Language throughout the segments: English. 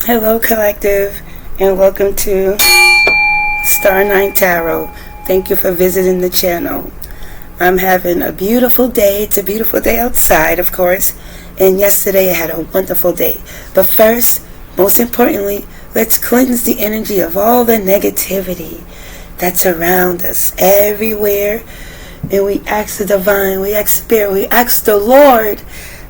Hello, Collective, and welcome to Star 9 Tarot. Thank you for visiting the channel. I'm having a beautiful day. It's a beautiful day outside, of course, and yesterday I had a wonderful day. But first, most importantly, let's cleanse the energy of all the negativity that's around us everywhere. And we ask the divine, we ask spirit, we ask the Lord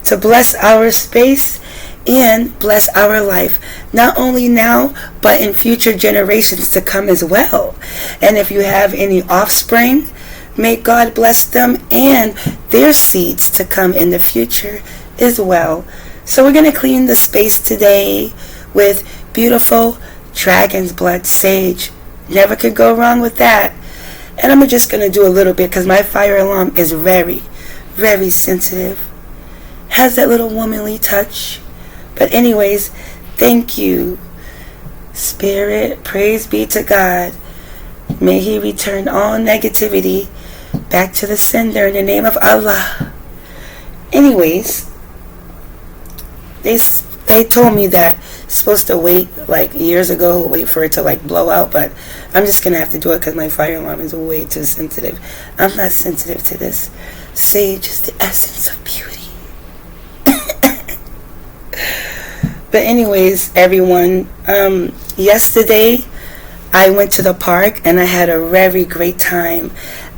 to bless our space and bless our life, not only now but in future generations to come as well. And if you have any offspring, may God bless them and their seeds to come in the future as well. So we're going to clean the space today with beautiful dragon's blood sage. Never could go wrong with that. And I'm just going to do a little bit because my fire alarm is very, very sensitive. Has that little womanly touch. But anyways, thank you, Spirit. Praise be to God. May He return all negativity back to the sender in the name of Allah. Anyways, they told me that it's supposed to wait like years ago, wait for it to like blow out, but I'm just going to have to do it because my fire alarm is way too sensitive. I'm not sensitive to this. Sage is the essence of beauty. But anyways, everyone, yesterday I went to the park and I had a very great time.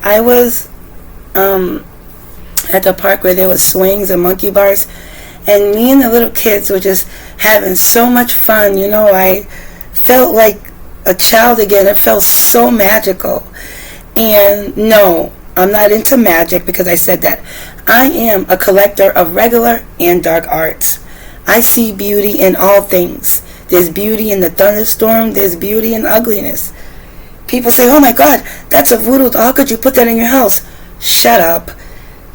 I was at the park where there was swings and monkey bars, and me and the little kids were just having so much fun. You know, I felt like a child again. It felt so magical. And no, I'm not into magic because I said that. I am a collector of regular and dark arts. I see beauty in all things. There's beauty in the thunderstorm. There's beauty in ugliness. People say, oh my God, that's a voodoo doll. How could you put that in your house? Shut up.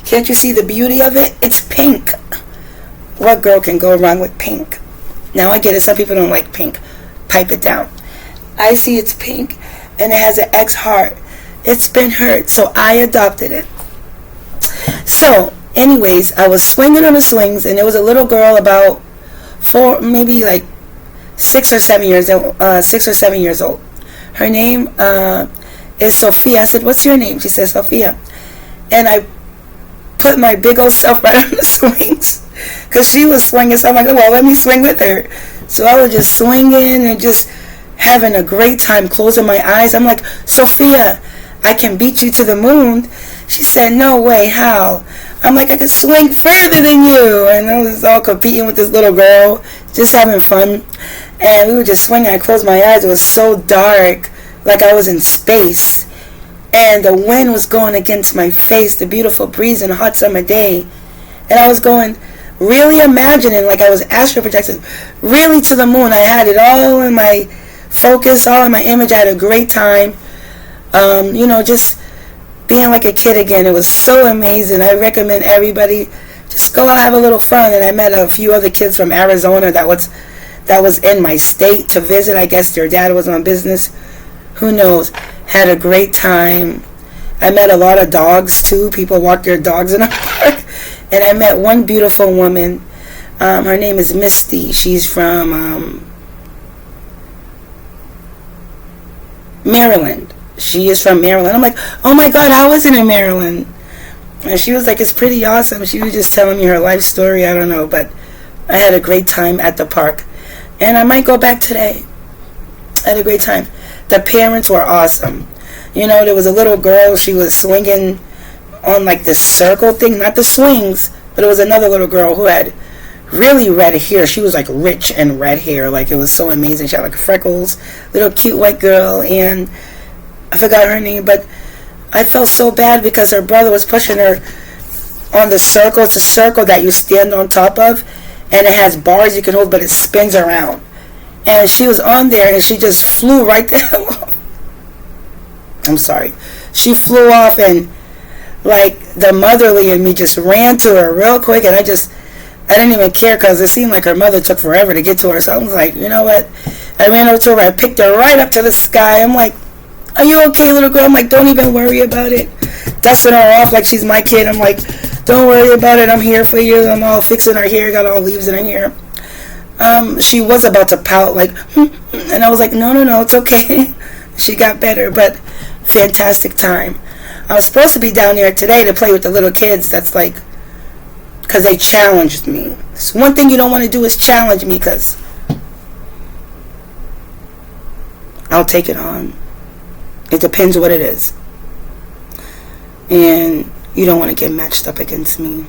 Can't you see the beauty of it? It's pink. What girl can go wrong with pink? Now I get it. Some people don't like pink. Pipe it down. I see it's pink and it has an X heart. It's been hurt, so I adopted it. So, anyways, I was swinging on the swings, and there was a little girl about maybe like 6 or 7 years old. Her name is Sophia. I said, "What's your name?" She said, "Sophia." And I put my big old self right on the swings because she was swinging. So I'm like, "Well, let me swing with her." So I was just swinging and just having a great time, closing my eyes. I'm like, "Sophia, I can beat you to the moon." She said, "No way, how?" I'm like, "I could swing further than you." And I was all competing with this little girl, just having fun. And we were just swinging. I closed my eyes. It was so dark, like I was in space. And the wind was going against my face, the beautiful breeze in a hot summer day. And I was going, really imagining, like I was astral projecting, really to the moon. I had it all in my focus, all in my image. I had a great time. Just being like a kid again. It was so amazing. I recommend everybody just go out, have a little fun. And I met a few other kids from Arizona that was in my state to visit. I guess their dad was on business. Who knows? Had a great time. I met a lot of dogs too. People walk their dogs in our park. And I met one beautiful woman. Her name is Misty. She's from Maryland. She is from Maryland. I'm like, oh my God, how is it in Maryland? And she was like, it's pretty awesome. She was just telling me her life story. I don't know, but I had a great time at the park. And I might go back today. I had a great time. The parents were awesome. You know, there was a little girl. She was swinging on like this circle thing, not the swings, but it was another little girl who had really red hair. She was like rich and red hair. Like it was so amazing. She had like freckles, little cute white girl, and I forgot her name, but I felt so bad because her brother was pushing her on the circle. It's a circle that you stand on top of, and it has bars you can hold, but it spins around. And she was on there, and she just flew right there. I'm sorry. She flew off, and like the motherly in me just ran to her real quick, and I didn't even care because it seemed like her mother took forever to get to her. So I was like, you know what? I ran over to her. I picked her right up to the sky. I'm like, are you okay, little girl? I'm like, don't even worry about it. Dusting her off like she's my kid. I'm like, don't worry about it. I'm here for you. I'm all fixing her hair. Got all leaves in her hair. She was about to pout, like, and I was like, no, it's okay. She got better, but fantastic time. I was supposed to be down there today to play with the little kids. That's like, because they challenged me. So one thing you don't want to do is challenge me, because I'll take it on. It depends what it is. And you don't want to get matched up against me.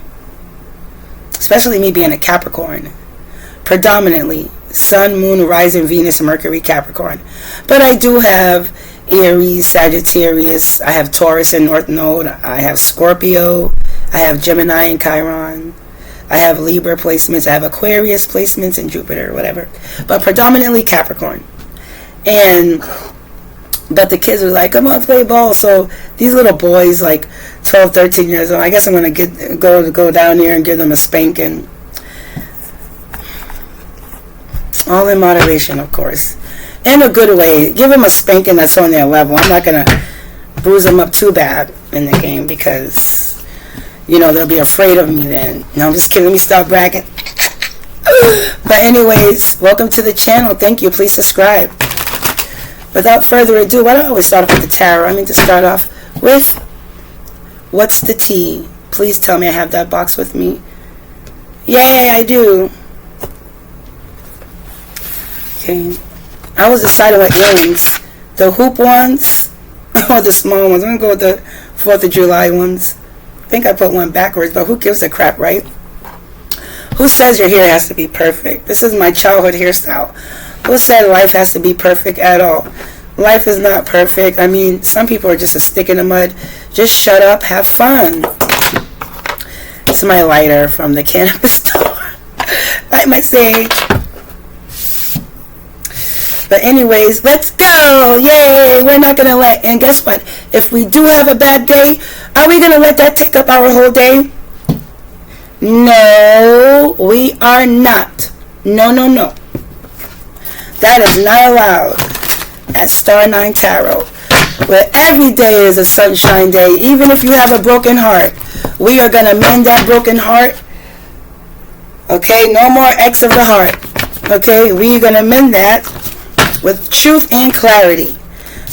Especially me being a Capricorn. Predominantly Sun, Moon, Rising, Venus, Mercury, Capricorn. But I do have Aries, Sagittarius. I have Taurus and North Node. I have Scorpio. I have Gemini and Chiron. I have Libra placements. I have Aquarius placements and Jupiter, whatever. But predominantly Capricorn. But the kids were like, come on, play ball. So these little boys, like 12, 13 years old, I guess I'm going to go down here and give them a spanking. All in moderation, of course. In a good way. Give them a spanking that's on their level. I'm not going to bruise them up too bad in the game, because, they'll be afraid of me then. No, I'm just kidding. Let me stop bragging. But anyways, welcome to the channel. Thank you. Please subscribe. Without further ado, why do I always start off with the tarot? I mean to start off with, what's the tea? Please tell me I have that box with me. Yay, I do. Okay. I was deciding what earrings. The hoop ones or the small ones. I'm going to go with the 4th of July ones. I think I put one backwards, but who gives a crap, right? Who says your hair has to be perfect? This is my childhood hairstyle. Who said life has to be perfect at all? Life is not perfect. I mean, some people are just a stick in the mud. Just shut up, have fun. It's my lighter from the cannabis store. Light my sage. But anyways, let's go. Yay. We're not going to let, and guess what? If we do have a bad day, are we going to let that take up our whole day? No, we are not. No. That is not allowed at Star 9 Tarot, where every day is a sunshine day. Even if you have a broken heart, we are going to mend that broken heart. Okay, no more X of the heart. Okay, we are going to mend that with truth and clarity,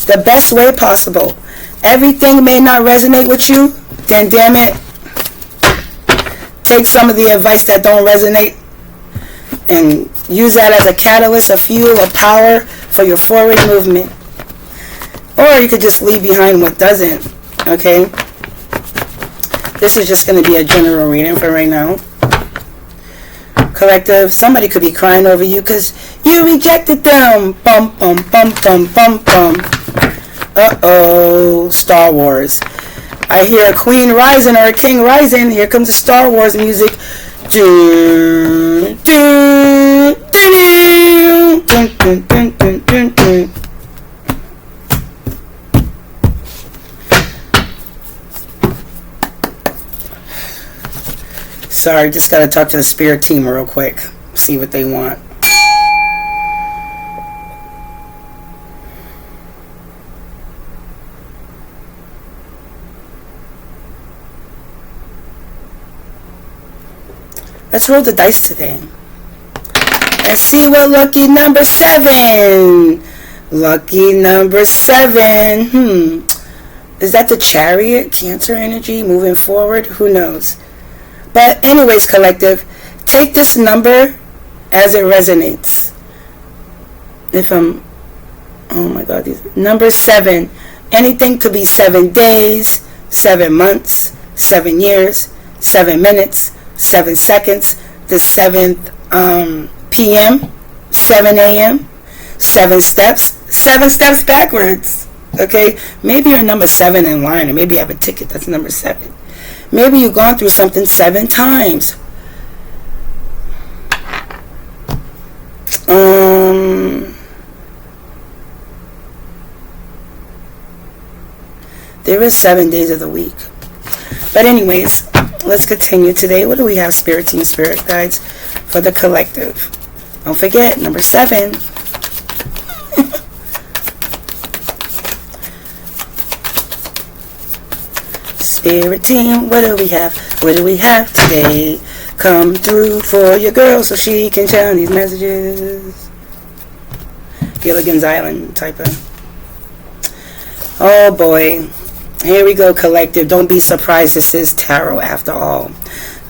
the best way possible. Everything may not resonate with you, then damn it, take some of the advice that don't resonate and use that as a catalyst, a fuel, a power for your forward movement. Or you could just leave behind what doesn't. Okay? This is just going to be a general reading for right now. Collective, somebody could be crying over you because you rejected them. Bum, bum, bum, bum, bum, bum. Uh-oh. Star Wars. I hear a queen rising or a king rising. Here comes the Star Wars music. Dun, dun, dun, dun, dun, dun, dun, dun, dun. Sorry, just gotta talk to the spirit team real quick. See what they want. Let's roll the dice today. Let's see what lucky number 7. Lucky number 7. Is that the Chariot? Cancer energy moving forward? Who knows? But anyways, collective, take this number as it resonates. Oh my God, these number 7. Anything could be 7 days, 7 months, 7 years, 7 minutes, 7 seconds, the 7th p.m., 7 a.m., 7 steps, 7 steps backwards. Okay, maybe you're number 7 in line, or maybe you have a ticket that's number 7. Maybe you've gone through something 7 times. There is 7 days of the week. But anyways, let's continue today. What do we have, Spirit Team, Spirit Guides, for the collective? Don't forget, number 7. Spirit team, what do we have? What do we have today? Come through for your girl so she can channel these messages. Gilligan's Island type of. Oh boy. Here we go, collective. Don't be surprised, this is tarot after all.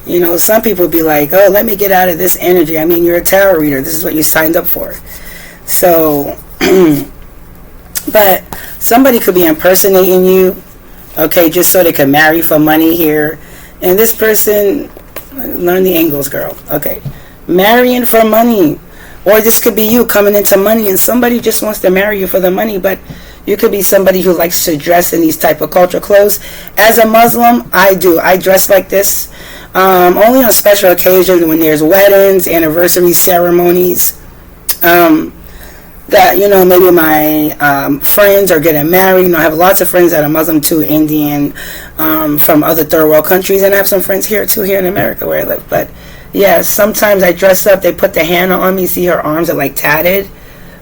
You know, some people be like, oh, let me get out of this energy. I mean, you're a tarot reader. This is what you signed up for. So, but somebody could be impersonating you, okay, just so they can marry for money here. And this person, learn the angles, girl. Okay, marrying for money. Or this could be you coming into money and somebody just wants to marry you for the money, but you could be somebody who likes to dress in these type of culture clothes. As a Muslim, I do. I dress like this only on special occasions when there's weddings, anniversary ceremonies. That, you know, maybe my friends are getting married. You know, I have lots of friends that are Muslim too, Indian, from other third world countries, and I have some friends here too, here in America where I live. But yeah, sometimes I dress up. They put the henna on me. See, her arms are like tatted,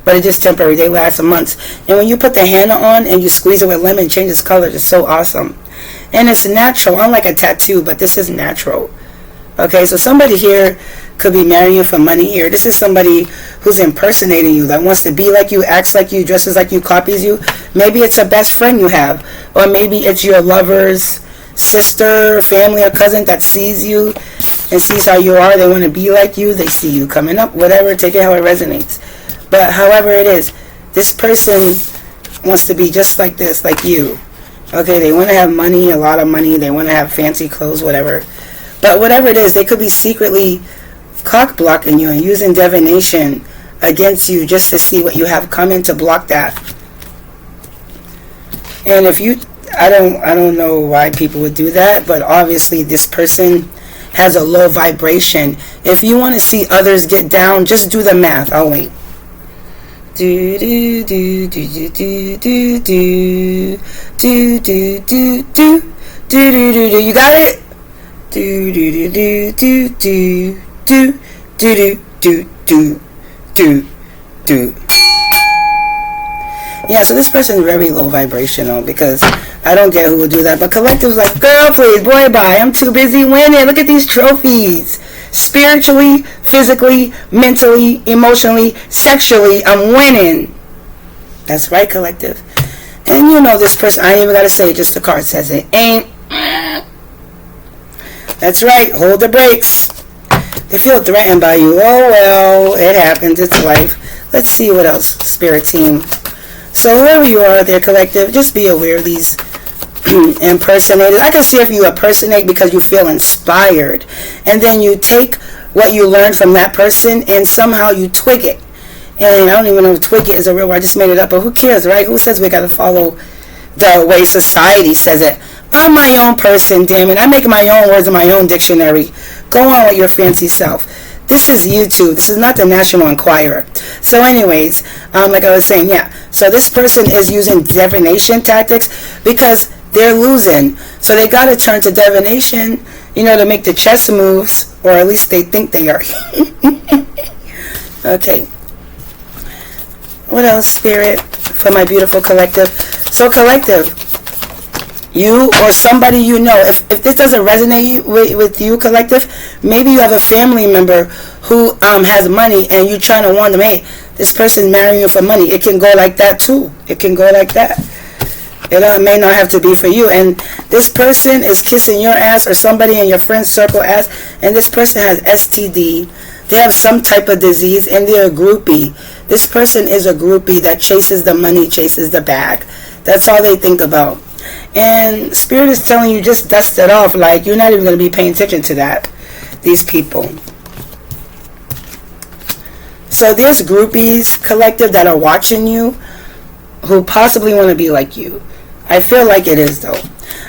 but it's just temporary. They last months. And when you put the henna on and you squeeze it with lemon, it changes colors. It's so awesome. And it's natural, unlike a tattoo, but this is natural. Okay, so somebody here could be marrying you for money here. This is somebody who's impersonating you, that wants to be like you, acts like you, dresses like you, copies you. Maybe it's a best friend you have, or maybe it's your lover's sister, family, or cousin that sees you and sees how you are. They want to be like you. They see you coming up, whatever. Take it how it resonates. But however it is, this person wants to be just like this, like you. Okay, they want to have money, a lot of money. They want to have fancy clothes, whatever. But whatever it is, they could be secretly cock blocking you and using divination against you just to see what you have coming to block that. And if you, I don't know why people would do that, but obviously this person has a low vibration. If you want to see others get down, just do the math. I'll wait. Do do do do do do do do do do do do do do do. You got it? Do do do do do do do do do do do do. Yeah, so this person is very low vibrational because I don't get who would do that. But collective's like, girl, please, boy, bye. I'm too busy winning. Look at these trophies. Spiritually, physically, mentally, emotionally, sexually, I'm winning. That's right, collective. And you know this person, I ain't even got to say it, just the card says it. Ain't. That's right, hold the brakes. They feel threatened by you. Oh, well, it happens. It's life. Let's see what else, Spirit Team. So whoever you are there, collective, just be aware of these impersonators. I can see if you impersonate because you feel inspired. And then you take what you learned from that person and somehow you twig it. And I don't even know if twig it is a real word. I just made it up. But who cares, right? Who says we got to follow the way society says it? I'm my own person, damn it. I make my own words in my own dictionary. Go on with your fancy self. This is YouTube. This is not the National Enquirer. So anyways, like I was saying, yeah. So this person is using divination tactics because they're losing. So they got to turn to divination, you know, to make the chess moves, or at least they think they are. Okay. What else, Spirit, for my beautiful collective? So collective, you or somebody you know, if this doesn't resonate with you, collective, maybe you have a family member who has money and you're trying to warn them, hey, this person marrying you for money. It can go like that too. It can go like that. It may not have to be for you. And this person is kissing your ass or somebody in your friend's circle ass, and this person has STD. They have some type of disease and they're a groupie. This person is a groupie that chases the money, chases the bag. That's all they think about. And Spirit is telling you, just dust it off. Like, you're not even going to be paying attention to that. These people. So there's groupies, collective, that are watching you who possibly want to be like you. I feel like it is, though.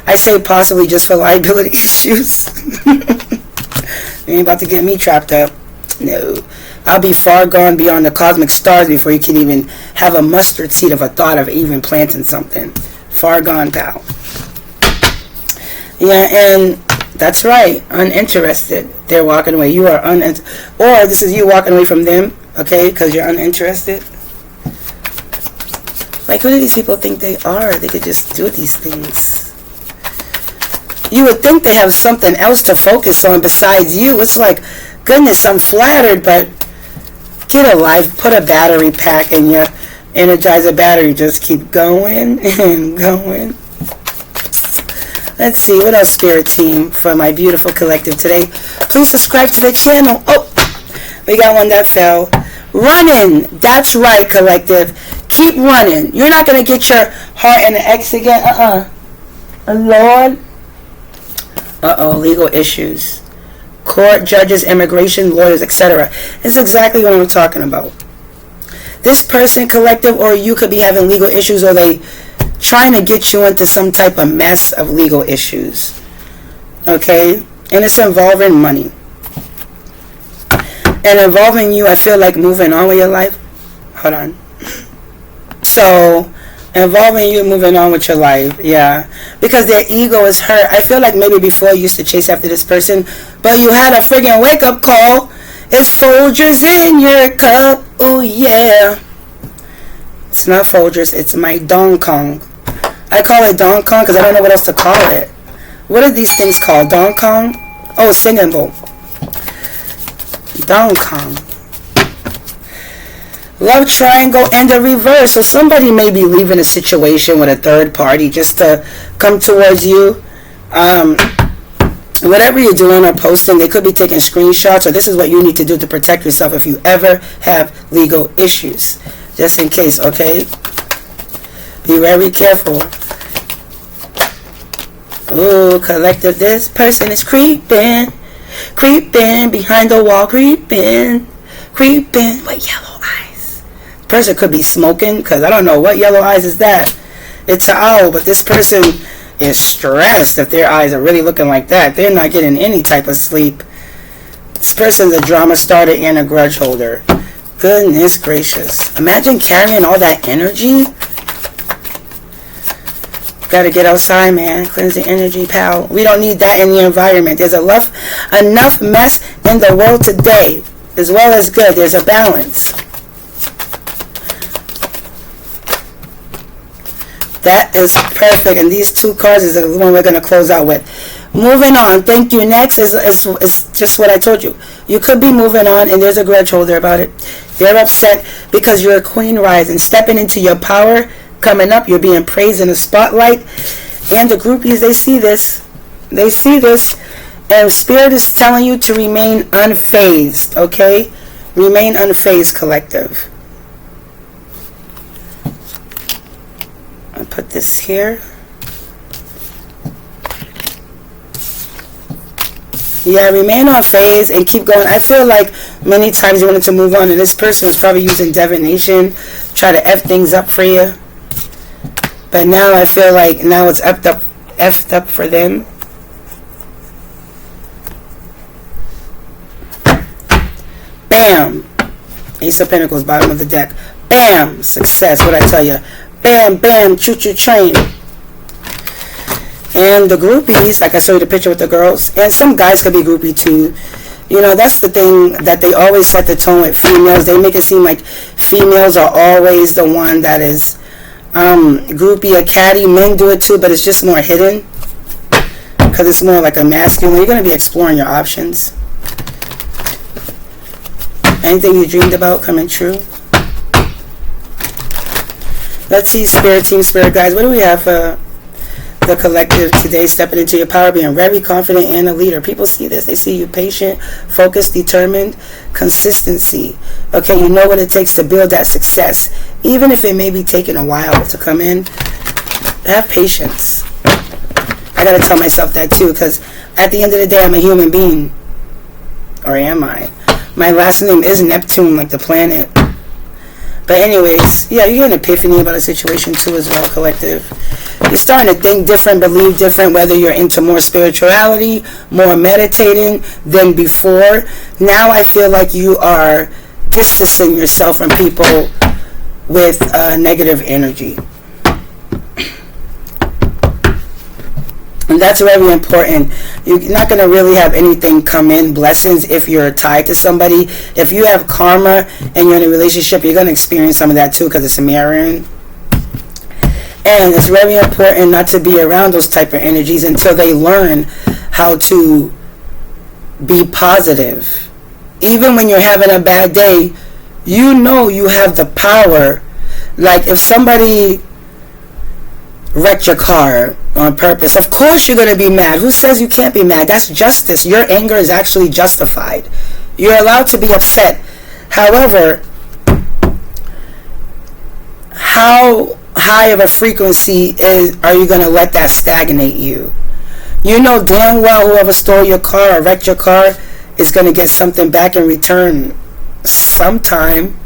I say possibly just for liability issues. You ain't about to get me trapped up. No. I'll be far gone beyond the cosmic stars before you can even have a mustard seed of a thought of even planting something. Far gone, pal. Yeah, and that's right. Uninterested. They're walking away. You are uninterested. Or this is you walking away from them, okay, because you're uninterested. Like, who do these people think they are? They could just do these things. You would think they have something else to focus on besides you. It's like, goodness, I'm flattered, but get a life. Put a battery pack in your Energizer battery. Just keep going and going. Let's see, what else, Spirit Team, for my beautiful collective today? Please subscribe to the channel. Oh, we got one that fell. Running. That's right, collective. Keep running. You're not going to get your heart in the X again. Lord. Legal issues. Court, judges, immigration, lawyers, etc. It's exactly what I'm talking about. This person, collective, or you could be having legal issues, or they trying to get you into some type of mess of legal issues. Okay? And it's involving money. And involving you, I feel like moving on with your life. Hold on. So, involving you moving on with your life, yeah. Because their ego is hurt. I feel like maybe before you used to chase after this person, but you had a friggin' wake-up call. It's Folgers in your cup. Oh, yeah. It's not Folgers. It's my Dong Kong. I call it Dong Kong because I don't know what else to call it. What are these things called? Dong Kong? Oh, singing bowl. Dong Kong. Love triangle and the reverse. So somebody may be leaving a situation with a third party just to come towards you. Whatever you're doing or posting, they could be taking screenshots, or this is what you need to do to protect yourself if you ever have legal issues. Just in case, okay? Be very careful. Ooh, collective, this person is creeping. Creeping behind the wall, creeping. Creeping with yellow eyes. Person could be smoking, because I don't know what yellow eyes is that. It's an owl, but this person is stressed if their eyes are really looking like that. They're not getting any type of sleep. This person's a drama starter and a grudge holder. Goodness gracious. Imagine carrying all that energy. Gotta get outside, man. Cleanse the energy, pal. We don't need that in the environment. There's enough mess in the world today, as well as good. There's a balance. That is perfect. And these two cards is the one we're going to close out with. Moving on. Thank you. Next is just what I told you. You could be moving on, and there's a grudge holder about it. They're upset because you're a queen rising, stepping into your power, coming up. You're being praised in the spotlight. And the groupies, they see this. They see this. And Spirit is telling you to remain unfazed. Okay? Remain unfazed, collective. I'll put this here. Yeah, remain unfazed and keep going. I feel like many times you wanted to move on, and this person is probably using divination, try to F things up for you. But now I feel like now it's effed up for them. Bam! Ace of Pentacles, bottom of the deck. Bam! Success, what'd I tell you? Bam, bam, choo-choo train. And the groupies, like I showed you the picture with the girls, and some guys could be groupie too. You know, that's the thing, that they always set the tone with females. They make it seem like females are always the one that is groupie or catty. Men do it too, but it's just more hidden. Because it's more like a masculine. You're going to be exploring your options. Anything you dreamed about coming true. Let's see, Spirit Team, Spirit Guides. What do we have for the collective today? Stepping into your power, being very confident and a leader. People see this. They see you patient, focused, determined, consistency. Okay, you know what it takes to build that success. Even if it may be taking a while to come in, have patience. I got to tell myself that too, because at the end of the day, I'm a human being. Or am I? My last name is Neptune, like the planet. But anyways, yeah, you get an epiphany about a situation too as well, collective. You're starting to think different, believe different, whether you're into more spirituality, more meditating than before. Now I feel like you are distancing yourself from people with negative energy. And that's very important. You're not going to really have anything come in, blessings, if you're tied to somebody. If you have karma and you're in a relationship, you're going to experience some of that too, because it's a mirroring. And it's very important not to be around those type of energies until they learn how to be positive. Even when you're having a bad day, you know you have the power. Like if somebody wrecked your car on purpose, of course you're going to be mad. Who says you can't be mad? That's justice. Your anger is actually justified. You're allowed to be upset. However, how high of a frequency are you going to let that stagnate you? You know damn well whoever stole your car or wrecked your car is going to get something back in return sometime.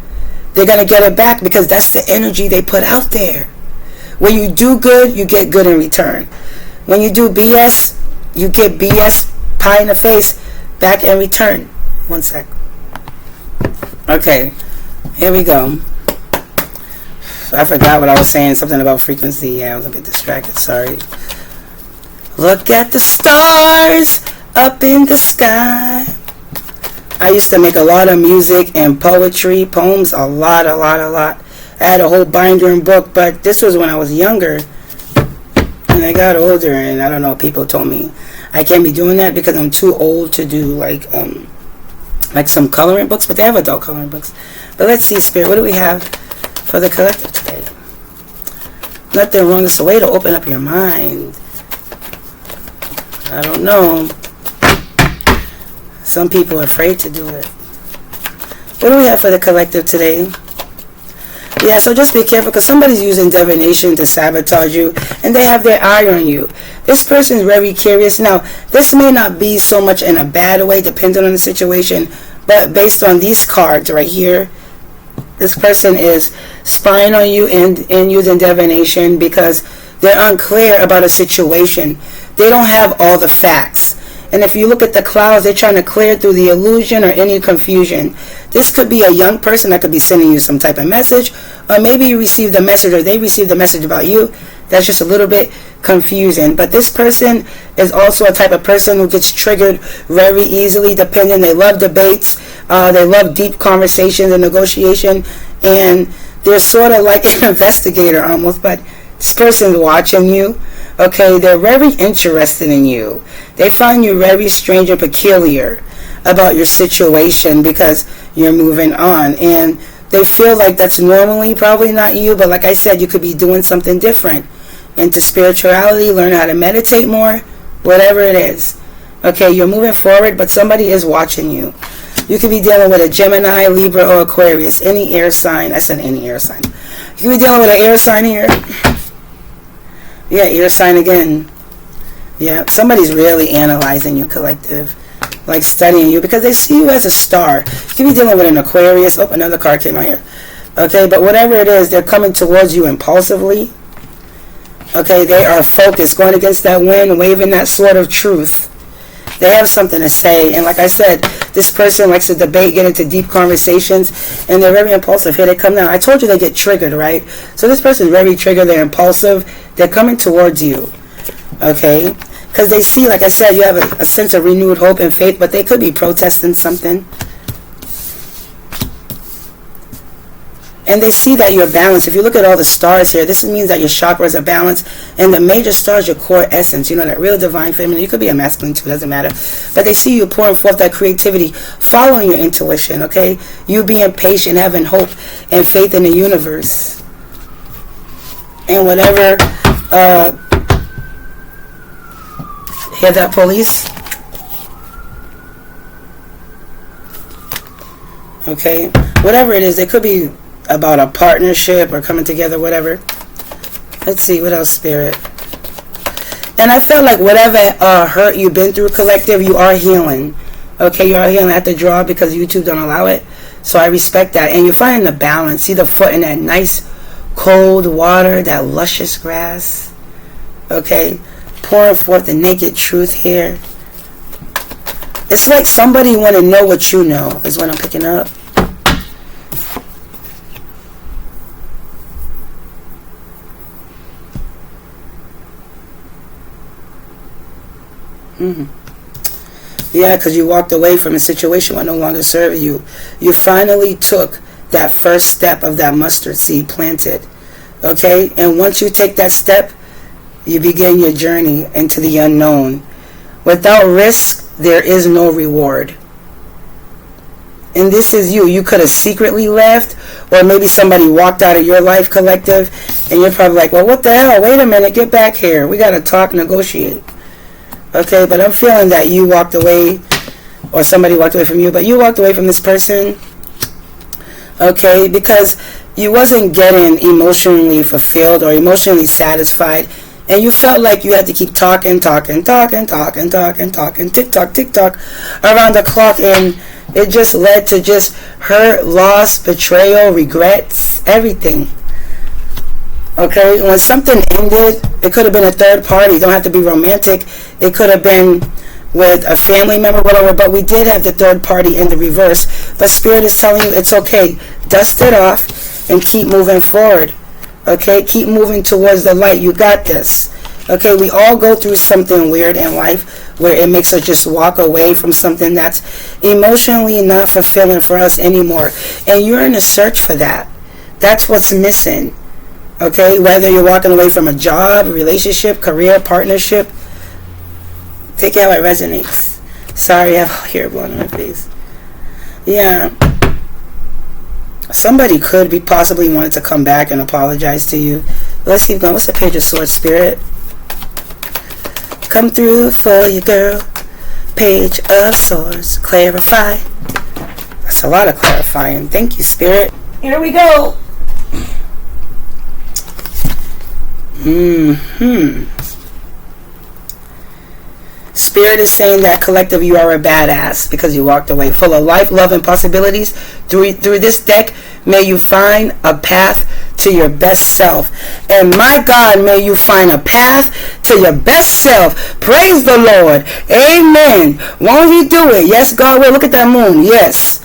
They're going to get it back because that's the energy they put out there. When you do good, you get good in return. When you do BS, you get BS pie in the face back in return. One sec. Okay, here we go. I forgot what I was saying. Something about frequency. Yeah, I was a bit distracted. Sorry. Look at the stars up in the sky. I used to make a lot of music and poetry, poems, a lot. I had a whole binder and book, but this was when I was younger. And I got older, and I don't know, people told me I can't be doing that because I'm too old to do like some coloring books, but they have adult coloring books. But let's see, Spirit, what do we have for the collective today? Nothing wrong. It's a way to open up your mind. I don't know. Some people are afraid to do it. What do we have for the collective today? Yeah, so just be careful because somebody's using divination to sabotage you and they have their eye on you. This person is very curious. Now, this may not be so much in a bad way depending on the situation, but based on these cards right here, this person is spying on you and using divination because they're unclear about a situation. They don't have all the facts. And if you look at the clouds, they're trying to clear through the illusion or any confusion. This could be a young person that could be sending you some type of message, or maybe you received a message or they received a message about you. That's just a little bit confusing. But this person is also a type of person who gets triggered very easily, depending. They love debates. They love deep conversations and negotiation. And they're sort of like an investigator almost, but this person's watching you. Okay, they're very interested in you. They find you very strange and peculiar about your situation because you're moving on. And they feel like that's normally probably not you, but like I said, you could be doing something different. Into spirituality, learn how to meditate more, whatever it is. Okay, you're moving forward, but somebody is watching you. You could be dealing with a Gemini, Libra, or Aquarius. Any air sign. I said any air sign. You could be dealing with an air sign here. Yeah, air sign again. Yeah, somebody's really analyzing you, collective. Like studying you because they see you as a star. You could be dealing with an Aquarius. Oh, another card came out here. Okay, but whatever it is, they're coming towards you impulsively. Okay, they are focused, going against that wind, waving that sword of truth. They have something to say. And like I said, this person likes to debate, get into deep conversations, and they're very impulsive. Here they come now. I told you they get triggered, right? So this person is very triggered. They're impulsive. They're coming towards you. Okay? Because they see, like I said, you have a sense of renewed hope and faith, but they could be protesting something. And they see that you're balanced. If you look at all the stars here, this means that your chakras are balanced. And the major star is your core essence. You know, that real divine feminine. You could be a masculine too, doesn't matter. But they see you pouring forth that creativity, following your intuition, okay? You being patient, having hope and faith in the universe. And whatever, hear that, police? Okay? Whatever it is, it could be about a partnership or coming together, whatever. Let's see, what else, Spirit? And I felt like whatever hurt you've been through, collective, you are healing. Okay, you are healing. I have to draw because YouTube don't allow it. So I respect that. And you're finding the balance. See the foot in that nice cold water, that luscious grass. Okay, pouring forth the naked truth here. It's like somebody want to know what you know, is what I'm picking up. Yeah, because you walked away from a situation that no longer served you. You finally took that first step of that mustard seed planted. Okay? And once you take that step, you begin your journey into the unknown. Without risk, there is no reward. And this is you. You could have secretly left, or maybe somebody walked out of your life, collective, and you're probably like, well, what the hell? Wait a minute, get back here. We got to talk, negotiate. Okay, but I'm feeling that you walked away, or somebody walked away from you, but you walked away from this person, okay, because you wasn't getting emotionally fulfilled or emotionally satisfied, and you felt like you had to keep talking, tick-tock around the clock, and it just led to just hurt, loss, betrayal, regrets, everything. Okay, when something ended, it could have been a third party. It don't have to be romantic. It could have been with a family member, whatever, but we did have the third party in the reverse. But Spirit is telling you it's okay. Dust it off and keep moving forward. Okay, keep moving towards the light. You got this. Okay, we all go through something weird in life where it makes us just walk away from something that's emotionally not fulfilling for us anymore. And you're in a search for that. That's what's missing. Okay, whether you're walking away from a job, relationship, career, partnership, take it how it resonates. Sorry, I have hair blowing in my face. Yeah. Somebody could be possibly wanted to come back and apologize to you. Let's keep going. What's the Page of Swords, Spirit? Come through for you, girl. Page of Swords. Clarify. That's a lot of clarifying. Thank you, Spirit. Here we go. Spirit is saying that, collective, you are a badass because you walked away full of life, love, and possibilities. Through this deck, may you find a path to your best self. And my God, may you find a path to your best self. Praise the Lord. Amen. Won't He do it? Yes, God will. Look at that moon. Yes.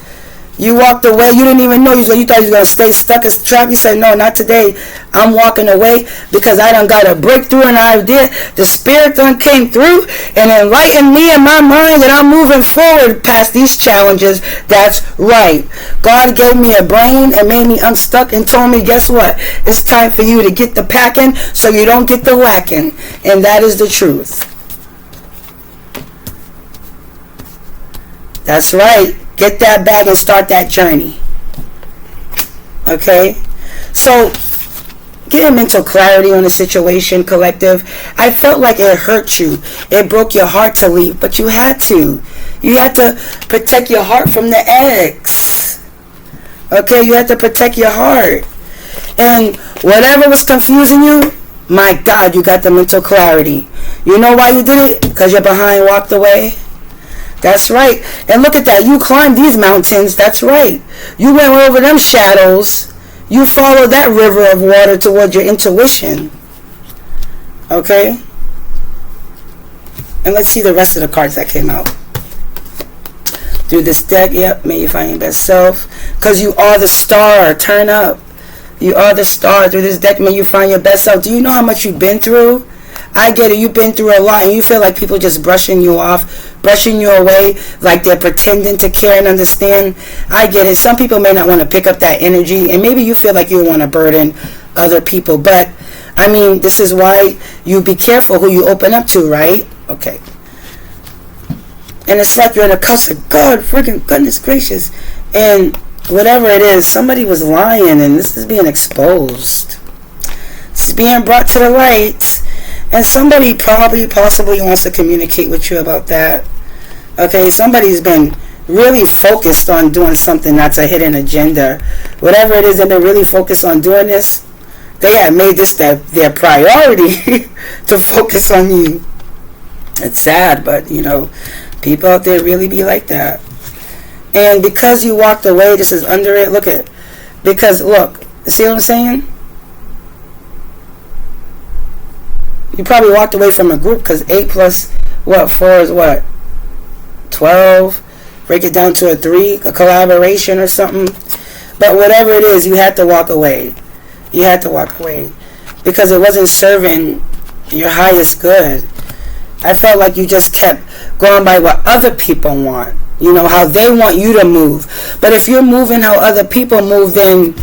You walked away. You didn't even know. You thought you were going to stay stuck as trapped. You said, no, not today. I'm walking away because I done got a breakthrough and I did. The Spirit done came through and enlightened me in my mind, and I'm moving forward past these challenges. That's right. God gave me a brain and made me unstuck and told me, guess what? It's time for you to get the packing so you don't get the lacking. And that is the truth. That's right. Get that bag and start that journey. Okay? So, get a mental clarity on the situation, collective. I felt like it hurt you. It broke your heart to leave, but you had to. You had to protect your heart from the ex. Okay? You had to protect your heart. And whatever was confusing you, my God, you got the mental clarity. You know why you did it? Because your behind walked away. That's right. And look at that. You climbed these mountains. That's right. You went over them shadows. You followed that river of water towards your intuition. Okay? And let's see the rest of the cards that came out. Through this deck, yep, may you find your best self. Because you are the star. Turn up. You are the star. Through this deck, may you find your best self. Do you know how much you've been through? I get it. You've been through a lot and you feel like people just brushing you off, brushing you away, like they're pretending to care and understand. I get it. Some people may not want to pick up that energy, and maybe you feel like you want to burden other people. But, I mean, this is why you be careful who you open up to, right? Okay. And it's like you're in a cult of God, freaking goodness gracious. And whatever it is, somebody was lying, and this is being exposed. This is being brought to the light. And somebody possibly wants to communicate with you about that. Okay, somebody's been really focused on doing something that's a hidden agenda. Whatever it is, they've been really focused on doing this. They have made this their priority to focus on you. It's sad, but, you know, people out there really be like that. And because you walked away, this is under it. Look at, because, look, see what I'm saying? You probably walked away from a group because 8 plus, 4 is what? 12? Break it down to a 3, a collaboration or something. But whatever it is, you had to walk away. You had to walk away. Because it wasn't serving your highest good. I felt like you just kept going by what other people want. You know, how they want you to move. But if you're moving how other people move, then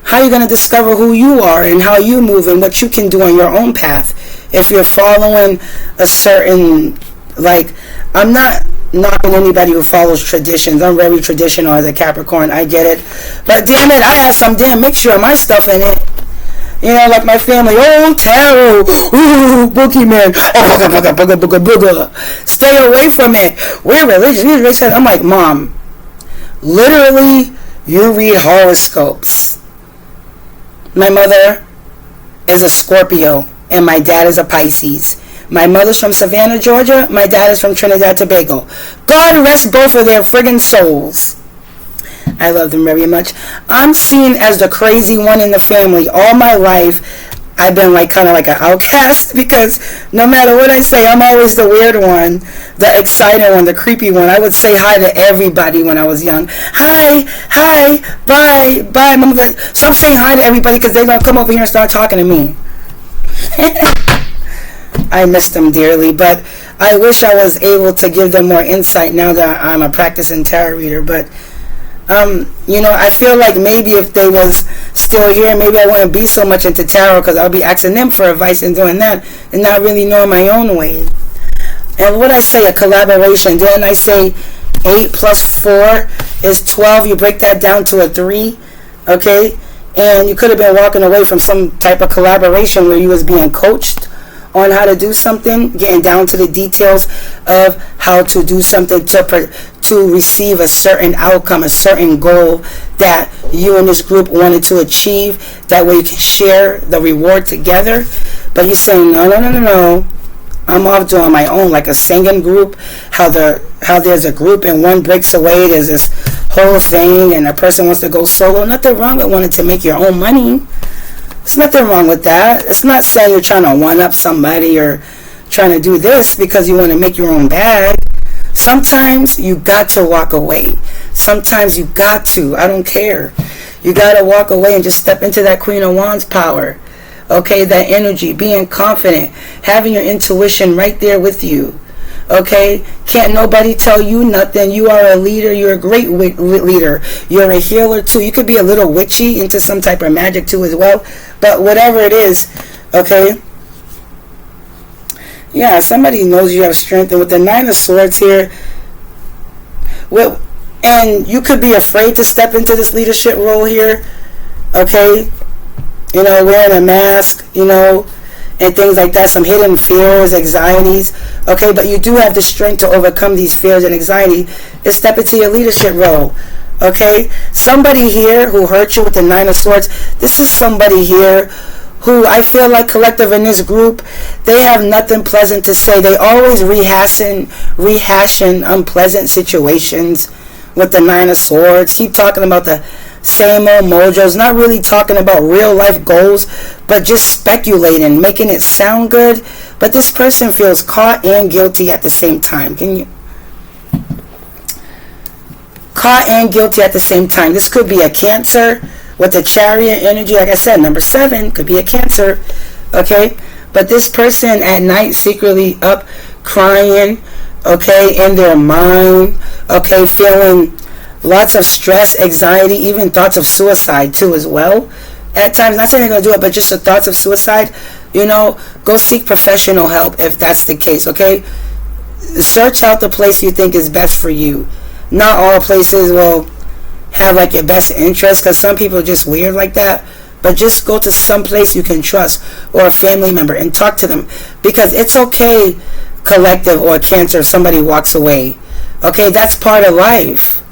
How are you going to discover who you are and how you move and what you can do on your own path if you're following a certain, like, I'm not knocking anybody who follows traditions. I'm very traditional as a Capricorn. I get it. But damn it, I have some damn mixture of my stuff in it. You know, like my family, oh, tarot, ooh, boogeyman, oh, booga, booga, booga, booga, booga. Stay away from it. We're religious. I'm like, Mom, literally, you read horoscopes. My mother is a Scorpio, and my dad is a Pisces. My mother's from Savannah, Georgia. My dad is from Trinidad, Tobago. God rest both of their friggin' souls. I love them very much. I'm seen as the crazy one in the family. All my life, I've been like kind of like an outcast because no matter what I say, I'm always the weird one, the excited one, the creepy one. I would say hi to everybody when I was young. Hi, bye, bye. Mom, stop saying hi to everybody because they're going to come over here and start talking to me. I miss them dearly, but I wish I was able to give them more insight now that I'm a practicing tarot reader. But you know, I feel like maybe if they was still here, maybe I wouldn't be so much into tarot because I'll be asking them for advice and doing that and not really knowing my own way. And what I say, a collaboration. Didn't I say 8 plus 4 is 12? You break that down to a 3, okay? And you could have been walking away from some type of collaboration where you was being coached on how to do something, getting down to the details of how to do something to receive a certain outcome, a certain goal that you and this group wanted to achieve. That way you can share the reward together. But he's saying, no. I'm off doing my own, like a singing group. How there's a group and one breaks away, there's this whole thing, and a person wants to go solo. Nothing wrong with wanting to make your own money. There's nothing wrong with that. It's not saying you're trying to one-up somebody or trying to do this because you want to make your own bag. Sometimes you got to walk away. Sometimes you got to. I don't care. You got to walk away and just step into that Queen of Wands power. Okay, that energy, being confident, having your intuition right there with you. Okay, can't nobody tell you nothing. You are a leader. You're a great leader. You're a healer too. You could be a little witchy into some type of magic too as well. But whatever it is, okay. Yeah, somebody knows you have strength. And with the 9 of Swords here, and you could be afraid to step into this leadership role here. Okay, you know, wearing a mask, you know, and things like that, some hidden fears, anxieties, okay, but you do have the strength to overcome these fears and anxiety and step into your leadership role, okay? Somebody here who hurt you with the 9 of Swords, this is somebody here who I feel like collective in this group, they have nothing pleasant to say. They always rehashing unpleasant situations with the 9 of Swords, keep talking about the same old mojos, not really talking about real life goals, but just speculating, making it sound good. But this person feels caught and guilty at the same time. Caught and guilty at the same time. This could be a Cancer with the Chariot energy. Like I said, number 7 could be a Cancer. Okay? But this person at night secretly up crying, okay, in their mind, okay, feeling lots of stress, anxiety, even thoughts of suicide too as well. At times, not saying they're going to do it, but just the thoughts of suicide, you know, go seek professional help if that's the case, okay? Search out the place you think is best for you. Not all places will have like your best interest because some people are just weird like that. But just go to some place you can trust or a family member and talk to them, because it's okay, collective or Cancer, if somebody walks away. Okay, that's part of life.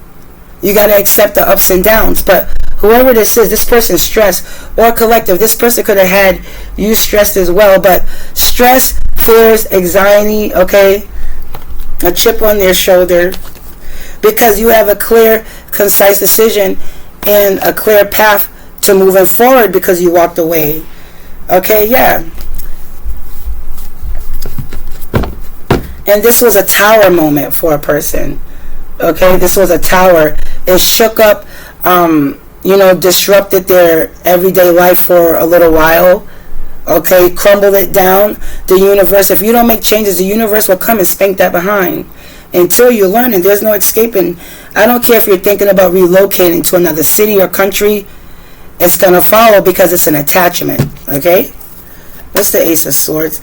You got to accept the ups and downs. But whoever this is, this person's stressed, or collective, this person could have had you stressed as well. But stress, fears, anxiety, okay, a chip on their shoulder, because you have a clear, concise decision and a clear path to moving forward because you walked away. Okay, yeah. And this was a tower moment for a person. Okay, this was a tower. It shook up, you know, disrupted their everyday life for a little while. Okay, crumbled it down. The universe, if you don't make changes, the universe will come and spank that behind until you learn, and there's no escaping. I don't care if you're thinking about relocating to another city or country. it's going to follow because it's an attachment. Okay? What's the Ace of Swords?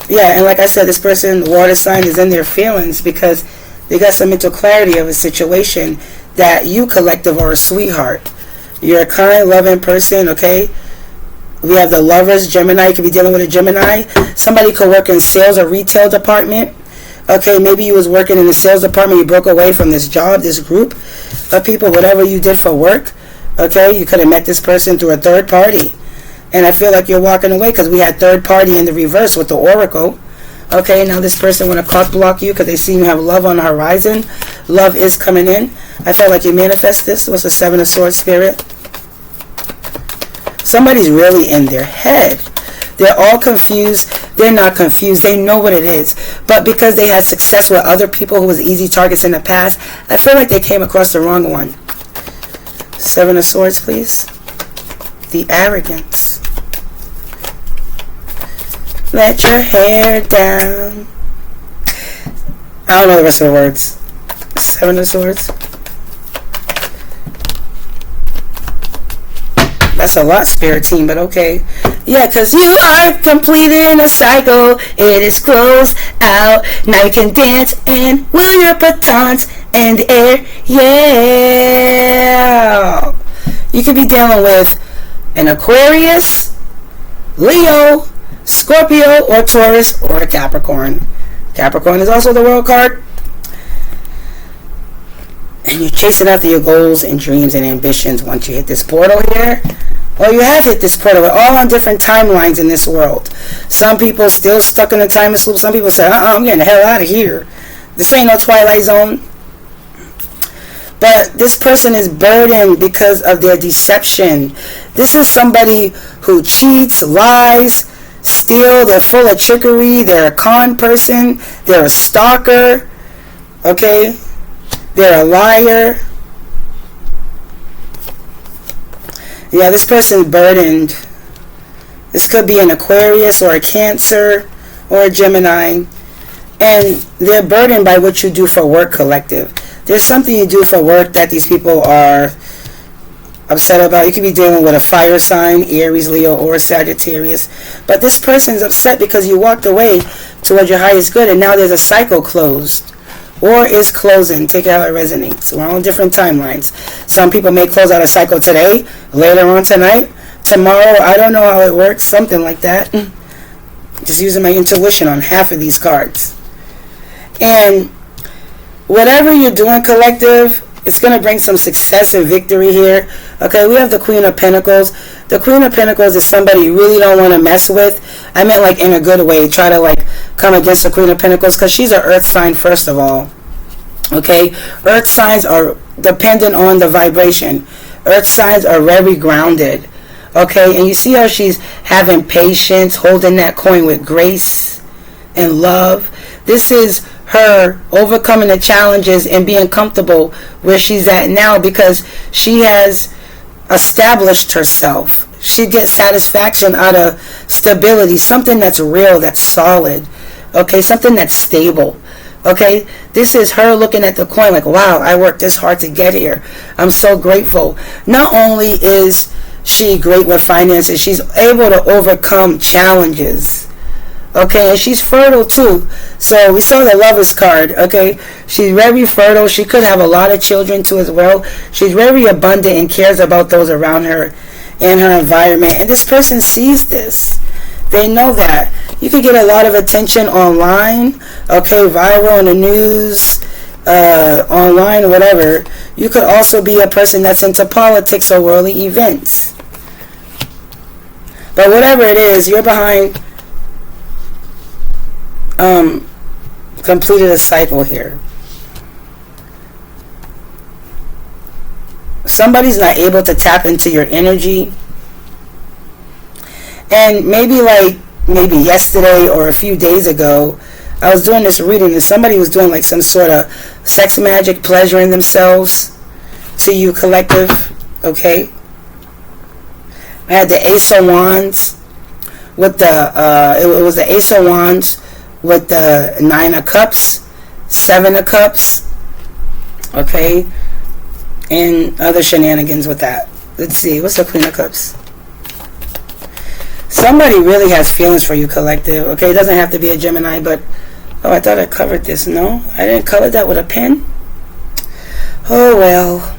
Yeah, and like I said, this person, water sign, is in their feelings because they got some mental clarity of a situation that you, collective, are a sweetheart. You're a kind, loving person, okay? We have the Lovers, Gemini. You could be dealing with a Gemini. Somebody could work in sales or retail department. Okay, maybe you was working in the sales department. You broke away from this job, this group of people, whatever you did for work. Okay, you could have met this person through a third party. And I feel like you're walking away because we had third party in the reverse with the Oracle. Okay, now this person want to cock block you because they see you have love on the horizon. Love is coming in. I felt like you manifest this. What's the Seven of Swords, Spirit? Somebody's really in their head. They're all confused. They're not confused. They know what it is. But because they had success with other people who was easy targets in the past, I feel like they came across the wrong one. Seven of Swords, please. The arrogance. Let your hair down. I don't know the rest of the words. Seven of Swords. That's a lot, Spirit Team, but okay. Yeah, because you are completing a cycle. It is closed out. Now you can dance and wheel your batons in the air. Yeah. You could be dealing with an Aquarius, Leo, Scorpio, or Taurus, or a Capricorn. Capricorn is also the world card. And you're chasing after your goals and dreams and ambitions once you hit this portal here. Or you have hit this portal. We're all on different timelines in this world. Some people still stuck in a time of sloop. Some people say, I'm getting the hell out of here. This ain't no Twilight Zone. But this person is burdened because of their deception. This is somebody who cheats, lies, steal. They're full of trickery. They're a con person. They're a stalker. Okay? They're a liar. Yeah, this person's burdened. This could be an Aquarius or a Cancer or a Gemini. And they're burdened by what you do for work, collective. There's something you do for work that these people are upset about. You could be dealing with a fire sign, Aries, Leo, or Sagittarius. But this person's upset because you walked away towards your highest good, and now there's a cycle closed. Or is closing. Take it how it resonates. We're on different timelines. Some people may close out a cycle today, later on tonight, tomorrow. I don't know how it works. Something like that. Just using my intuition on half of these cards. And whatever you're doing, collective, it's going to bring some success and victory here. Okay, we have the Queen of Pentacles. The Queen of Pentacles is somebody you really don't want to mess with. I meant like in a good way. Try to like come against the Queen of Pentacles because she's an earth sign first of all. Okay, earth signs are dependent on the vibration. Earth signs are very grounded. Okay, and you see how she's having patience, holding that coin with grace and love. This is her overcoming the challenges and being comfortable where she's at now because she has established herself. She gets satisfaction out of stability, something that's real, that's solid. Okay, something that's stable. Okay, this is her looking at the coin like, wow, I worked this hard to get here. I'm so grateful. Not only is she great with finances, she's able to overcome challenges. Okay, and she's fertile too. So we saw the Lovers card. Okay, she's very fertile. She could have a lot of children too as well. She's very abundant and cares about those around her and her environment. And this person sees this. They know that. You could get a lot of attention online. Okay, viral in the news, online or whatever. You could also be a person that's into politics or worldly events. But whatever it is, you're behind. Completed a cycle here. Somebody's not able to tap into your energy. And maybe yesterday or a few days ago, I was doing this reading and somebody was doing like some sort of sex magic, pleasuring themselves to you, collective. Okay. I had the Ace of Wands with the it was the Ace of Wands with the Nine of Cups, Seven of Cups, okay, and other shenanigans with that. Let's see. What's the Queen of Cups? Somebody really has feelings for you, collective. Okay, it doesn't have to be a Gemini, but... Oh, I thought I covered this. No, I didn't cover that with a pen. Oh, well.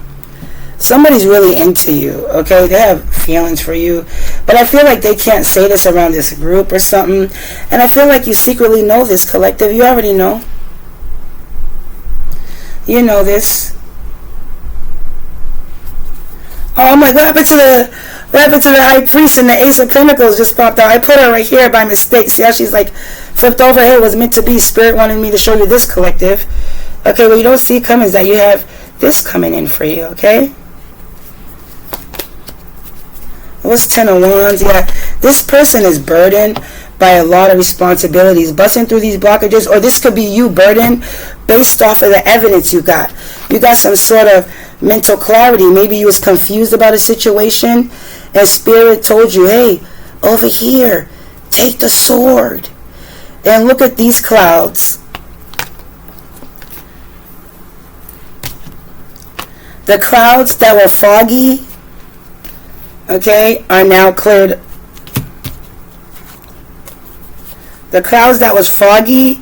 Somebody's really into you, okay? They have feelings for you. But I feel like they can't say this around this group or something. And I feel like you secretly know this, collective. You already know. You know this. Oh, I'm like, what happened to the High Priest and the Ace of Pentacles just popped out? I put her right here by mistake. See how she's like flipped over? Hey, it was meant to be. Spirit wanted me to show you this, collective. Okay, what you don't see coming is that you have this coming in for you, okay? What's 10 of Wands? Yeah, this person is burdened by a lot of responsibilities, busting through these blockages, or this could be you burdened based off of the evidence you got. You got some sort of mental clarity. Maybe you was confused about a situation, and Spirit told you, hey, over here, take the sword. And look at these clouds. The clouds that were foggy, okay, are now cleared. The clouds that was foggy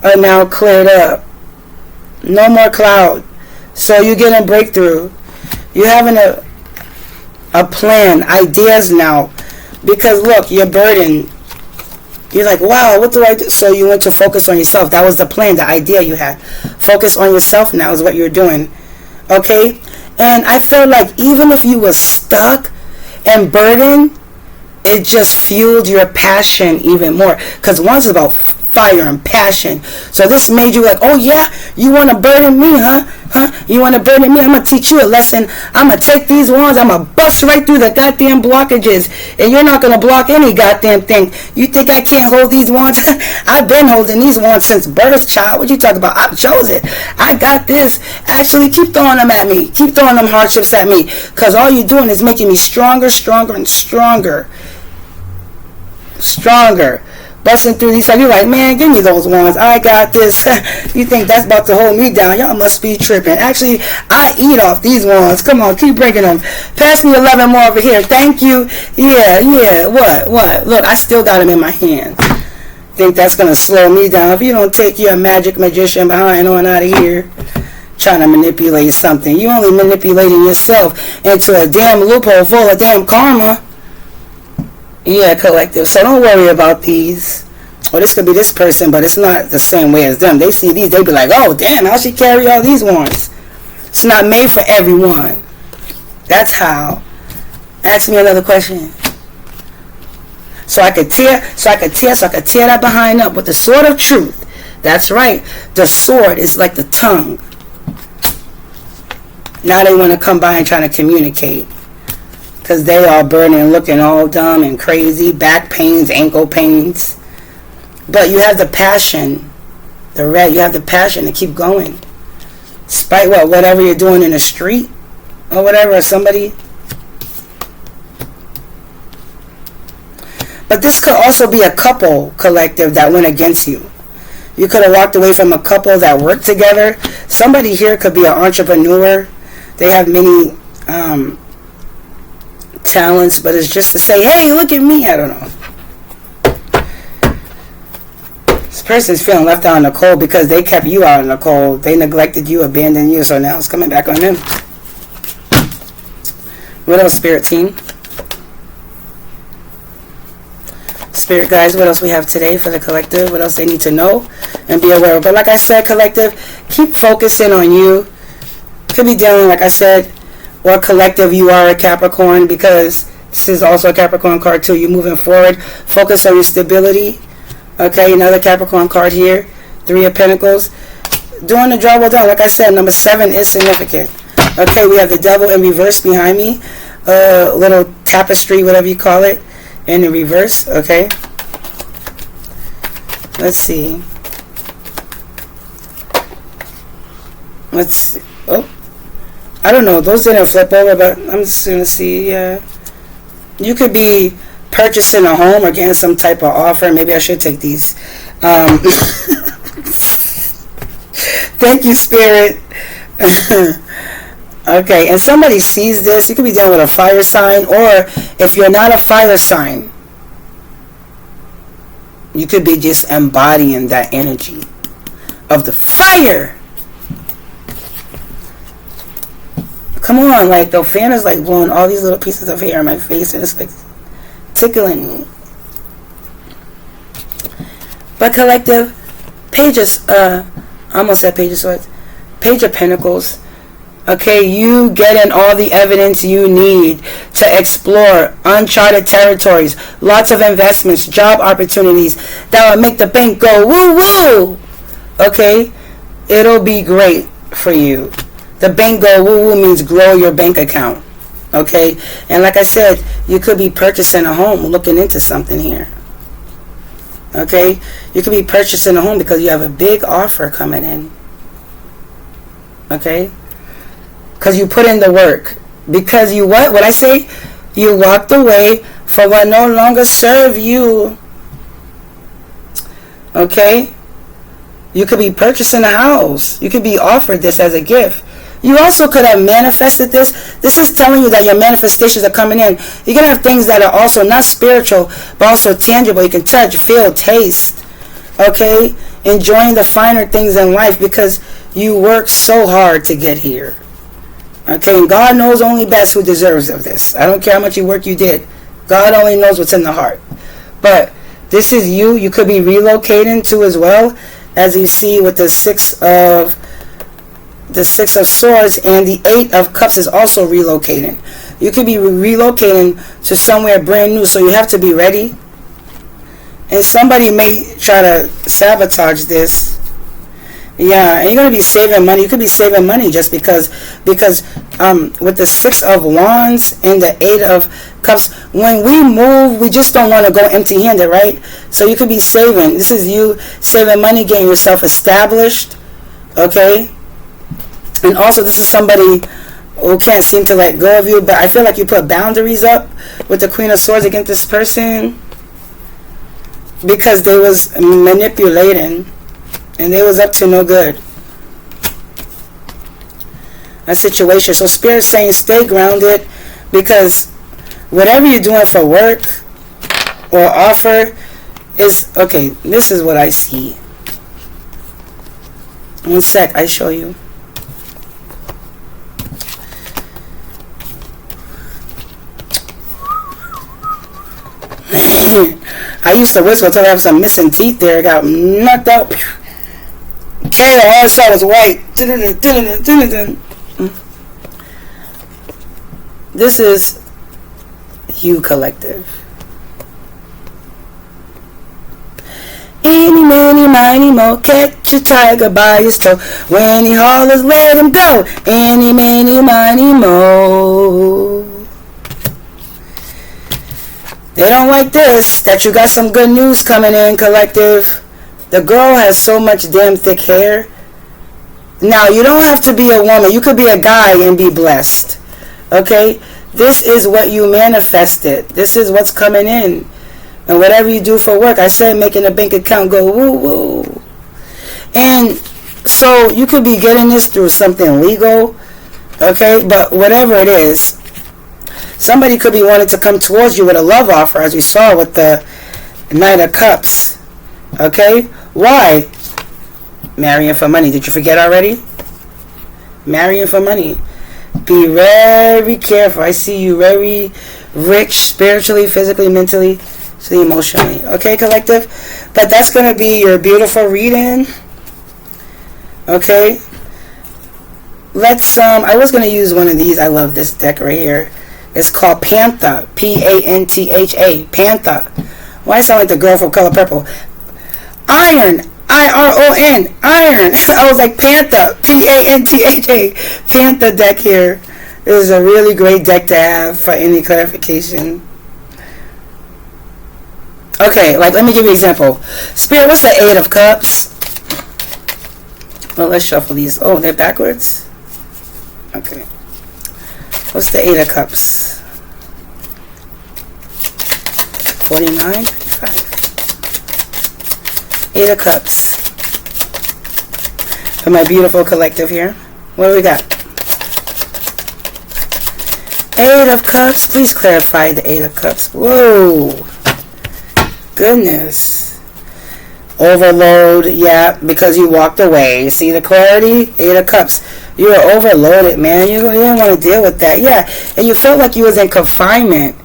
are now cleared up. No more cloud. So you're getting breakthrough. You're having a plan, ideas now. Because look, you're burdened. You're like, wow, what do I do? So you went to focus on yourself. That was the plan, the idea you had. Focus on yourself now is what you're doing. Okay? And I feel like even if you were stuck and burdened, it just fueled your passion even more. Because one's about fire and passion. So this made you like, oh yeah, you want to burden me, huh? You want to burden me? I'm going to teach you a lesson. I'm going to take these wands. I'm going to bust right through the goddamn blockages. And you're not going to block any goddamn thing. You think I can't hold these wands? I've been holding these wands since birth, child. What you talking about? I chose it. I got this. Actually, keep throwing them at me. Keep throwing them hardships at me. Because all you're doing is making me stronger, stronger, and stronger. Stronger. Busting through these stuff. You're like, man, give me those wands. I got this. You think that's about to hold me down? Y'all must be tripping. Actually, I eat off these wands. Come on, keep bringing them. Pass me 11 more over here. Thank you. Yeah. What? Look, I still got them in my hand. Think that's going to slow me down. If you don't take your magic magician behind on out of here, trying to manipulate something. You only manipulating yourself into a damn loophole full of damn karma. Yeah, collective. So don't worry about these. Or this could be this person, but it's not the same way as them. They see these, they be like, oh, damn, how she carry all these wands? It's not made for everyone. That's how. Ask me another question. So I could tear that behind up with the sword of truth. That's right. The sword is like the tongue. Now they want to come by and try to communicate. Because they all burning and looking all dumb and crazy. Back pains, ankle pains. But you have the passion. The red, you have the passion to keep going. Despite whatever you're doing in the street. Or whatever, or somebody. But this could also be a couple collective that went against you. You could have walked away from a couple that worked together. Somebody here could be an entrepreneur. They have many... talents, but it's just to say, hey, look at me. I don't know. This person's feeling left out in the cold because they kept you out in the cold. They neglected you, abandoned you, so now it's coming back on them. What else, Spirit team? Spirit guys, what else we have today for the collective? What else they need to know and be aware of? But like I said, collective, keep focusing on you. Could be dealing, like I said, or collective, you are a Capricorn, because this is also a Capricorn card too. You're moving forward. Focus on your stability. Okay, another Capricorn card here. 3 of Pentacles. Doing the job well done. Like I said, number 7 is significant. Okay, we have the Devil in reverse behind me. Little tapestry, whatever you call it, in the reverse. Okay. Let's see. Let's see. Oh. I don't know. Those didn't flip over, but I'm just going to see. You could be purchasing a home or getting some type of offer. Maybe I should take these. Thank you, Spirit. Okay, and somebody sees this. You could be dealing with a fire sign, or if you're not a fire sign, you could be just embodying that energy of the fire. Come on, like the fan is like blowing all these little pieces of hair on my face, and it's like tickling me. But collective, almost said Page of Swords, Page of Pentacles. Okay, you getting all the evidence you need to explore uncharted territories, lots of investments, job opportunities that will make the bank go woo woo. Okay, it'll be great for you. The bank go woo woo means grow your bank account. Okay, and like I said, you could be purchasing a home, looking into something here. Okay, you could be purchasing a home because you have a big offer coming in. Okay, because you put in the work. Because you what I say? You walked away for what no longer serve you. Okay, you could be purchasing a house. You could be offered this as a gift. You also could have manifested this. This is telling you that your manifestations are coming in. You're going to have things that are also not spiritual, but also tangible. You can touch, feel, taste. Okay? Enjoying the finer things in life because you work so hard to get here. Okay? And God knows only best who deserves of this. I don't care how much work you did. God only knows what's in the heart. But this is you. You could be relocating too as well, as you see with the Six of Swords, and the Eight of Cups is also relocating. You could be relocating to somewhere brand new, so you have to be ready. And somebody may try to sabotage this. Yeah, and you're going to be saving money. You could be saving money just because with the Six of Wands and the Eight of Cups, when we move, we just don't want to go empty-handed, right? So you could be saving. This is you saving money, getting yourself established. Okay? And also, this is somebody who can't seem to let go of you, but I feel like you put boundaries up with the Queen of Swords against this person because they was manipulating and they was up to no good. A situation. So Spirit's saying stay grounded, because whatever you're doing for work or offer is, okay, this is what I see. One sec, I show you. I used to whistle until I have some missing teeth there. I got knocked out. Okay, all I saw was white. This is you, collective. Eeny, meeny, miny, mo, catch a tiger by his toe. When he hollers, let him go. Eeny, meeny, miny, mo. They don't like this, that you got some good news coming in, collective. The girl has so much damn thick hair. Now, you don't have to be a woman. You could be a guy and be blessed. Okay? This is what you manifested. This is what's coming in. And whatever you do for work, I said making a bank account go woo-woo. And so you could be getting this through something legal. Okay? But whatever it is, somebody could be wanting to come towards you with a love offer, as we saw with the Knight of Cups. Okay? Why? Marrying for money. Did you forget already? Marrying for money. Be very careful. I see you very rich spiritually, physically, mentally, emotionally. Okay, collective? But that's going to be your beautiful reading. Okay? Let's, I was going to use one of these. I love this deck right here. It's called Pantha. P-A-N-T-H-A. Pantha. Why sound like the girl from Color Purple? Iron. I-R-O-N. Iron. I was like Pantha. P-A-N-T-H-A. Pantha deck here. This is a really great deck to have for any clarification. Okay, like let me give you an example. Spirit, what's the Eight of Cups? Well, let's shuffle these. Oh, they're backwards? Okay. What's the Eight of Cups? 49? 5. Eight of Cups. For my beautiful collective here. What do we got? Eight of Cups. Please clarify the Eight of Cups. Whoa. Goodness. Overload. Yeah, because you walked away. See the clarity? Eight of Cups. You were overloaded, man. You didn't want to deal with that. Yeah. And you felt like you was in confinement.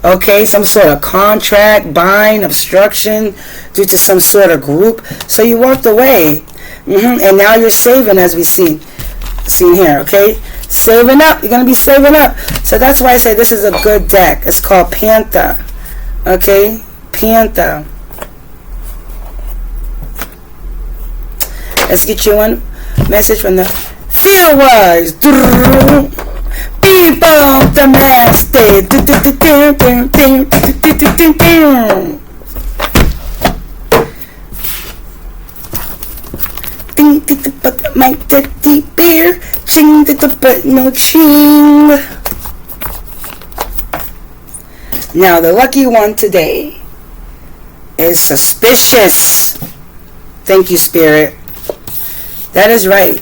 Okay, some sort of contract, bind, obstruction due to some sort of group. So you walked away. And now you're saving, as we seen here, okay? Saving up. You're going to be saving up. So that's why I say this is a good deck. It's called Panther. Okay? Panther. Let's get you one message from the Feel Wise. Beep on the master. But my dirty beer, ching but no ching. Now the lucky one today is suspicious. Thank you, Spirit. That is right.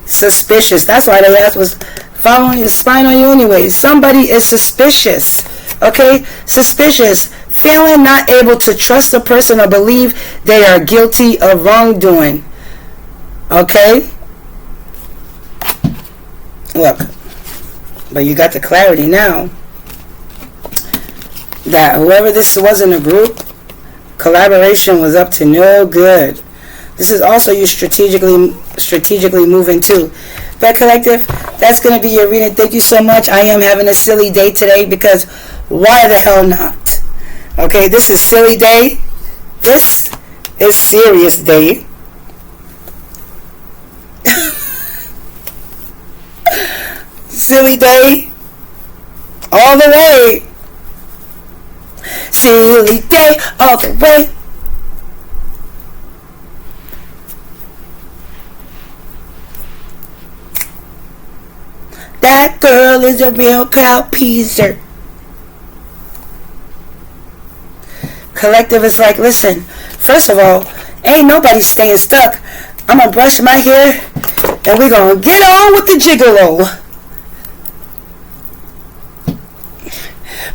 Suspicious. That's why they asked was following your spine on you anyway. Somebody is suspicious. Okay? Suspicious. Feeling not able to trust a person or believe they are guilty of wrongdoing. Okay? Look. But you got the clarity now. That whoever this was in a group, collaboration was up to no good. This is also you strategically moving too. But collective, that's going to be your reading. Thank you so much. I am having a silly day today because why the hell not? Okay, this is silly day. This is serious day. Silly day. All the way. Silly day all the way. That girl is a real crowd pleaser. Collective is like, listen, first of all, ain't nobody staying stuck. I'm gonna brush my hair and we're gonna get on with the gigolo.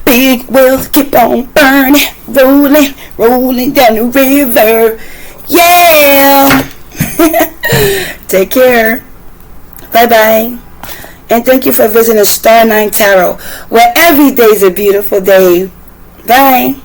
Big wheels keep on burning, rolling down the river. Yeah. Take care. Bye-bye. And thank you for visiting Star 9 Tarot, where every day is a beautiful day. Bye.